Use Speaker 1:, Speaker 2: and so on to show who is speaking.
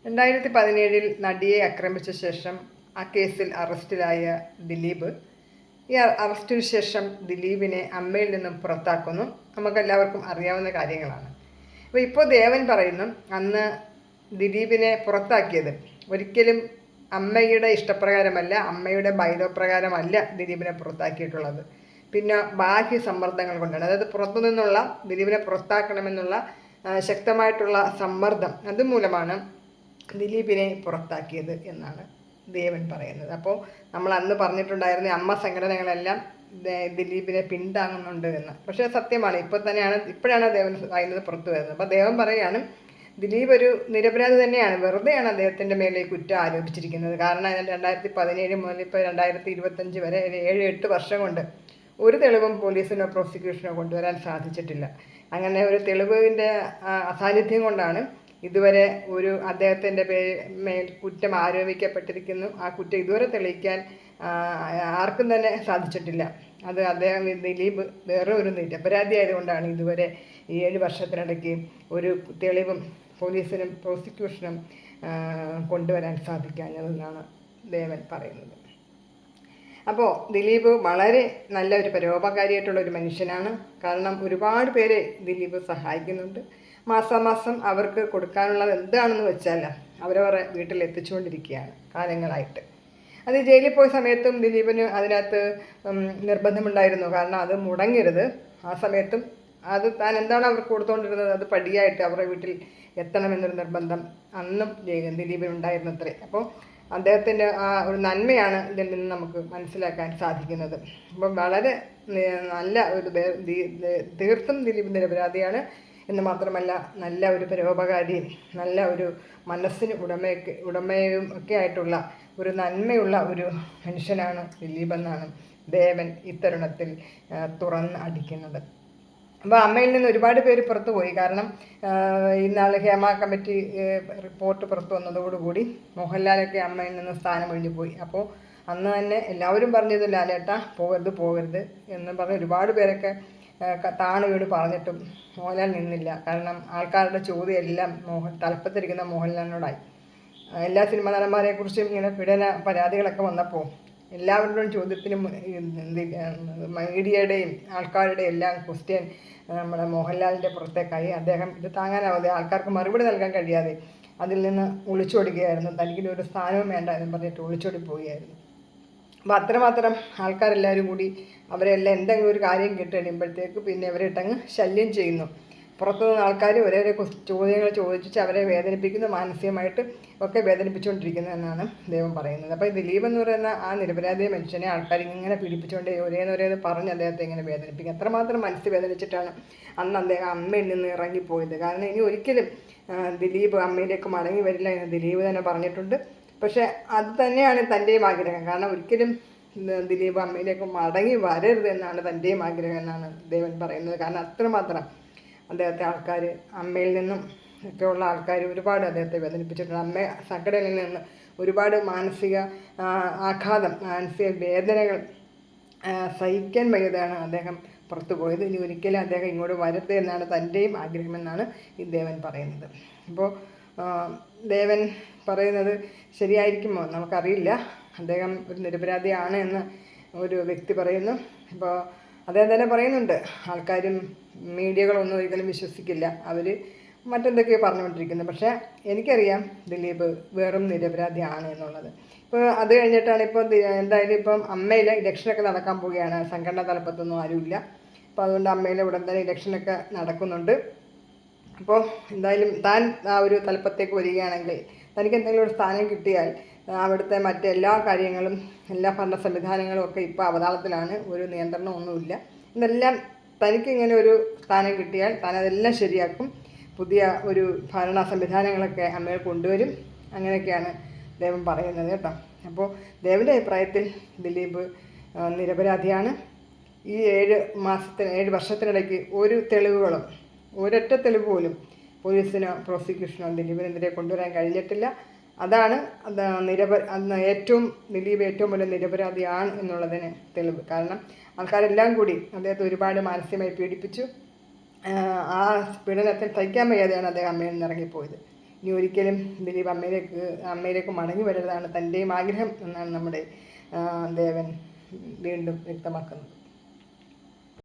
Speaker 1: 2017 നടിയെ ആക്രമിച്ച ശേഷം ആ കേസിൽ അറസ്റ്റിലായ ദിലീപ് ഈ അറസ്റ്റിന് ശേഷം ദിലീപിനെ അമ്മയിൽ നിന്നും പുറത്താക്കുന്നു. നമുക്കെല്ലാവർക്കും അറിയാവുന്ന കാര്യങ്ങളാണ്. ഇപ്പോൾ ദേവൻ പറയുന്നു അന്ന് ദിലീപിനെ പുറത്താക്കിയത് ഒരിക്കലും അമ്മയുടെ ഇഷ്ടപ്രകാരമല്ല, അമ്മയുടെ ബൈലോ പ്രകാരമല്ല ദിലീപിനെ പുറത്താക്കിയിട്ടുള്ളത്. പിന്നെ ബാഹ്യ സമ്മർദ്ദങ്ങൾ കൊണ്ടാണ്. അതായത് പുറത്തുനിന്നുള്ള ദിലീപിനെ പുറത്താക്കണമെന്നുള്ള ശക്തമായിട്ടുള്ള സമ്മർദ്ദം അതുമൂലമാണ് ദിലീപിനെ പുറത്താക്കിയത് എന്നാണ് ദേവൻ പറയുന്നത്. അപ്പോൾ നമ്മൾ അന്ന് പറഞ്ഞിട്ടുണ്ടായിരുന്ന അമ്മ സംഘടനകളെല്ലാം ദിലീപിനെ പിന്താങ്ങുന്നുണ്ട് എന്ന്. പക്ഷേ സത്യമാണ്, ഇപ്പോഴാണ് ദേവൻ പറയുന്നത് പുറത്തു വരുന്നത്. അപ്പോൾ ദേവൻ പറയുകയാണ് ദിലീപ് ഒരു നിരപരാധി തന്നെയാണ്, വെറുതെയാണ് അദ്ദേഹത്തിൻ്റെ മേലെ കുറ്റം ആരോപിച്ചിരിക്കുന്നത്. കാരണം 2017 മുതൽ ഇപ്പോൾ 2025 വരെ 7-8 വർഷം കൊണ്ട് ഒരു തെളിവും പോലീസിനോ പ്രോസിക്യൂഷനോ കൊണ്ടുവരാൻ സാധിച്ചിട്ടില്ല. അങ്ങനെ ഒരു തെളിവിൻ്റെ അസാന്നിധ്യം കൊണ്ടാണ് ഇതുവരെ അദ്ദേഹത്തിൻ്റെ മേൽ കുറ്റം ആരോപിക്കപ്പെട്ടിരിക്കുന്നു. ആ കുറ്റം ഇതുവരെ തെളിയിക്കാൻ ആർക്കും തന്നെ സാധിച്ചിട്ടില്ല. അത് ദിലീപ് വേറെ ഒരു നിരപരാധി ആയതുകൊണ്ടാണ് ഇതുവരെ ഈ 7 വർഷത്തിനിടയ്ക്ക് ഒരു തെളിവും പോലീസിനും പ്രോസിക്യൂഷനും കൊണ്ടുവരാൻ സാധിക്കാഞ്ഞതെന്നാണ് ദേവൻ പറയുന്നത്. അപ്പോൾ ദിലീപ് വളരെ നല്ലൊരു പരോപകാരിയായിട്ടുള്ള ഒരു മനുഷ്യനാണ്. കാരണം ഒരുപാട് പേരെ ദിലീപ് സഹായിക്കുന്നുണ്ട്. മാസാമാസം അവർക്ക് കൊടുക്കാനുള്ളത് എന്താണെന്ന് വെച്ചാൽ അവരവരെ വീട്ടിൽ എത്തിച്ചുകൊണ്ടിരിക്കുകയാണ് കാലങ്ങളായിട്ട്. അത് ജയിലിൽ പോയ സമയത്തും ദിലീപിന് അതിനകത്ത് നിർബന്ധമുണ്ടായിരുന്നു. കാരണം അത് മുടങ്ങരുത്. ആ സമയത്തും അത് താൻ എന്താണ് അവർക്ക് കൊടുത്തുകൊണ്ടിരുന്നത് അത് പടിയായിട്ട് അവരുടെ വീട്ടിൽ എത്തണമെന്നൊരു നിർബന്ധം അന്നും ദിലീപിനുണ്ടായിരുന്നത്രേ. അപ്പോൾ അദ്ദേഹത്തിൻ്റെ ആ ഒരു നന്മയാണ് ഇതിൽ നിന്ന് നമുക്ക് മനസ്സിലാക്കാൻ സാധിക്കുന്നത്. അപ്പം വളരെ നല്ല ഒരു തീർത്തും ദിലീപ് നിരപരാധിയാണ് എന്ന് മാത്രമല്ല നല്ല ഒരു പരോപകാരിയും നല്ല ഒരു മനസ്സിന് ഉടമയും ഒക്കെ ആയിട്ടുള്ള ഒരു നന്മയുള്ള ഒരു മനുഷ്യനാണ് ദിലീപ് എന്നാണ് ദേവൻ ഇത്തരുണത്തിൽ തുറന്ന് അടിക്കുന്നത്. അപ്പോൾ അമ്മയിൽ നിന്ന് ഒരുപാട് പേര് പുറത്തു പോയി. കാരണം ഇന്നാൾ ഹേമ കമ്മിറ്റി റിപ്പോർട്ട് പുറത്തു വന്നതോടുകൂടി മോഹൻലാലൊക്കെ അമ്മയിൽ നിന്ന് സ്ഥാനം ഒഴിഞ്ഞു പോയി. അപ്പോൾ അന്ന് തന്നെ എല്ലാവരും പറഞ്ഞത് ലാലേട്ടാ പോകരുത് എന്ന് പറഞ്ഞ് ഒരുപാട് പേരൊക്കെ താണു വീട് പറഞ്ഞിട്ടും മോഹൻലാൽ നിന്നില്ല. കാരണം ആൾക്കാരുടെ ചോദ്യം എല്ലാം തലപ്പത്തിരിക്കുന്ന മോഹൻലാലിനോടായി. എല്ലാ സിനിമാ നടന്മാരെക്കുറിച്ചും ഇങ്ങനെ പീഡന പരാതികളൊക്കെ വന്നപ്പോൾ എല്ലാവരുടെയും ചോദ്യത്തിനും മീഡിയയുടെയും ആൾക്കാരുടെയും എല്ലാം ക്വസ്റ്റ്യൻ നമ്മുടെ മോഹൻലാലിൻ്റെ പുറത്തേക്കായി. അദ്ദേഹം ഇത് താങ്ങാനാവാതെ ആൾക്കാർക്ക് മറുപടി നൽകാൻ കഴിയാതെ അതിൽ നിന്ന് ഒളിച്ചോടുകയായിരുന്നു. തനിക്കൊരു സ്ഥാനവും വേണ്ട എന്ന് പറഞ്ഞിട്ട് ഒളിച്ചോടി പോവുകയായിരുന്നു. അപ്പോൾ അത്രമാത്രം ആൾക്കാരെല്ലാവരും കൂടി അവരെല്ലാം എന്തെങ്കിലും ഒരു കാര്യം കേട്ട് കഴിയുമ്പോഴത്തേക്ക് പിന്നെ അവരിട്ടങ്ങ് ശല്യം ചെയ്യുന്നു. പുറത്തുനിന്ന് ആൾക്കാർ ഒരേ ചോദ്യങ്ങൾ ചോദിച്ച് അവരെ വേദനിപ്പിക്കുന്നു, മാനസികമായിട്ട് ഒക്കെ വേദനിപ്പിച്ചുകൊണ്ടിരിക്കുന്നു എന്നാണ് ദൈവം പറയുന്നത്. അപ്പോൾ ദിലീപ് എന്ന് പറയുന്ന ആ നിരപരാധി മനുഷ്യനെ ആൾക്കാർ ഇങ്ങനെ പീഡിപ്പിച്ചുകൊണ്ട് ഒരേന്ന് പറഞ്ഞ് അദ്ദേഹത്തെ ഇങ്ങനെ വേദനിപ്പിക്കും. അത്രമാത്രം മനസ്സ് വേദനിച്ചിട്ടാണ് അന്ന് അദ്ദേഹം അമ്മയിൽ നിന്ന് ഇറങ്ങിപ്പോയത്. കാരണം ഇനി ഒരിക്കലും ദിലീപ് അമ്മയിലേക്ക് മടങ്ങി വരില്ല എന്ന് ദിലീപ് തന്നെ പറഞ്ഞിട്ടുണ്ട്. പക്ഷേ അത് തന്നെയാണ് തൻ്റെയും ആഗ്രഹം. കാരണം ഒരിക്കലും ദിലീപ് അമ്മയിലേക്ക് മടങ്ങി വരരുത് എന്നാണ് തൻ്റെയും ആഗ്രഹം എന്നാണ് ദേവൻ പറയുന്നത്. കാരണം അത്രമാത്രം അദ്ദേഹത്തെ ആൾക്കാർ അമ്മയിൽ നിന്നും ഒക്കെയുള്ള ആൾക്കാർ ഒരുപാട് അദ്ദേഹത്തെ വേദനിപ്പിച്ചിട്ടുണ്ട്. അമ്മ സംഘടനയിൽ നിന്ന് ഒരുപാട് മാനസിക ആഘാതം, മാനസിക വേദനകൾ സഹിക്കാൻ വയ്യതാണ് അദ്ദേഹം പുറത്തു പോയത്. ഇനി ഒരിക്കലും അദ്ദേഹം ഇങ്ങോട്ട് വരരുത് എന്നാണ് തൻ്റെയും ആഗ്രഹമെന്നാണ് ഈ ദേവൻ പറയുന്നത്. അപ്പോൾ ദേവൻ പറയുന്നത് ശരിയായിരിക്കുമോ നമുക്കറിയില്ല. അദ്ദേഹം ഒരു നിരപരാധിയാണ് എന്ന് ഒരു വ്യക്തി പറയുന്നു. അപ്പോൾ അദ്ദേഹം തന്നെ പറയുന്നുണ്ട് ആൾക്കാരും മീഡിയകളൊന്നും ഒരിക്കലും വിശ്വസിക്കില്ല, അവർ മറ്റെന്തൊക്കെയോ പറഞ്ഞുകൊണ്ടിരിക്കുന്നത്. പക്ഷേ എനിക്കറിയാം ദിലീപ് വെറും നിരപരാധിയാണ് എന്നുള്ളത്. ഇപ്പോൾ അത് കഴിഞ്ഞിട്ടാണ് എന്തായാലും ഇപ്പം അമ്മയിലെ ഇലക്ഷനൊക്കെ നടക്കാൻ പോവുകയാണ്. സംഘടനാ തലപ്പത്തൊന്നും ആരുമില്ല. അപ്പോൾ അതുകൊണ്ട് അമ്മയിലെ ഉടൻ തന്നെ ഇലക്ഷനൊക്കെ നടക്കുന്നുണ്ട്. അപ്പോൾ എന്തായാലും താൻ ആ ഒരു തലപ്പത്തേക്ക് വരികയാണെങ്കിൽ തനിക്ക് എന്തെങ്കിലും ഒരു സ്ഥാനം കിട്ടിയാൽ അവിടുത്തെ മറ്റെല്ലാ കാര്യങ്ങളും എല്ലാ ഭരണ സംവിധാനങ്ങളും ഒക്കെ ഇപ്പോൾ അവതാളത്തിലാണ്. ഒരു നിയന്ത്രണമൊന്നുമില്ല. ഇതെല്ലാം തനിക്കിങ്ങനെ ഒരു സ്ഥാനം കിട്ടിയാൽ താൻ അതെല്ലാം ശരിയാക്കും. പുതിയ ഒരു ഭരണ സംവിധാനങ്ങളൊക്കെ അമ്മയിൽ കൊണ്ടുവരും. അങ്ങനെയൊക്കെയാണ് ദേവൻ പറയുന്നത് കേട്ടോ. അപ്പോൾ ദേവൻ്റെ അഭിപ്രായത്തിൽ ദിലീപ് നിരപരാധിയാണ്. ഈ 7 വർഷത്തിനിടയ്ക്ക് ഒരൊറ്റ തെളിവ് പോലും പോലീസിനോ പ്രോസിക്യൂഷനോ ദിലീപിനെതിരെ കൊണ്ടുവരാൻ കഴിഞ്ഞിട്ടില്ല. അതാണ് ദിലീപ് ഏറ്റവും വലിയ നിരപരാധിയാണ് എന്നുള്ളതിന് തെളിവ്. കാരണം ആൾക്കാരെല്ലാം കൂടി അദ്ദേഹത്തെ ഒരുപാട് മാനസികമായി പീഡിപ്പിച്ചു. ആ പീഡനത്തിൽ സഹിക്കാൻ വയ്യാതെയാണ് അദ്ദേഹം അമ്മയിൽ നിന്ന് ഇറങ്ങിപ്പോയത്. ഇനി ഒരിക്കലും ദിലീപ് അമ്മയിലേക്ക് മടങ്ങി വരരുതാണ് തൻ്റെയും ആഗ്രഹം എന്നാണ് നമ്മുടെ ദേവൻ വീണ്ടും വ്യക്തമാക്കുന്നത്.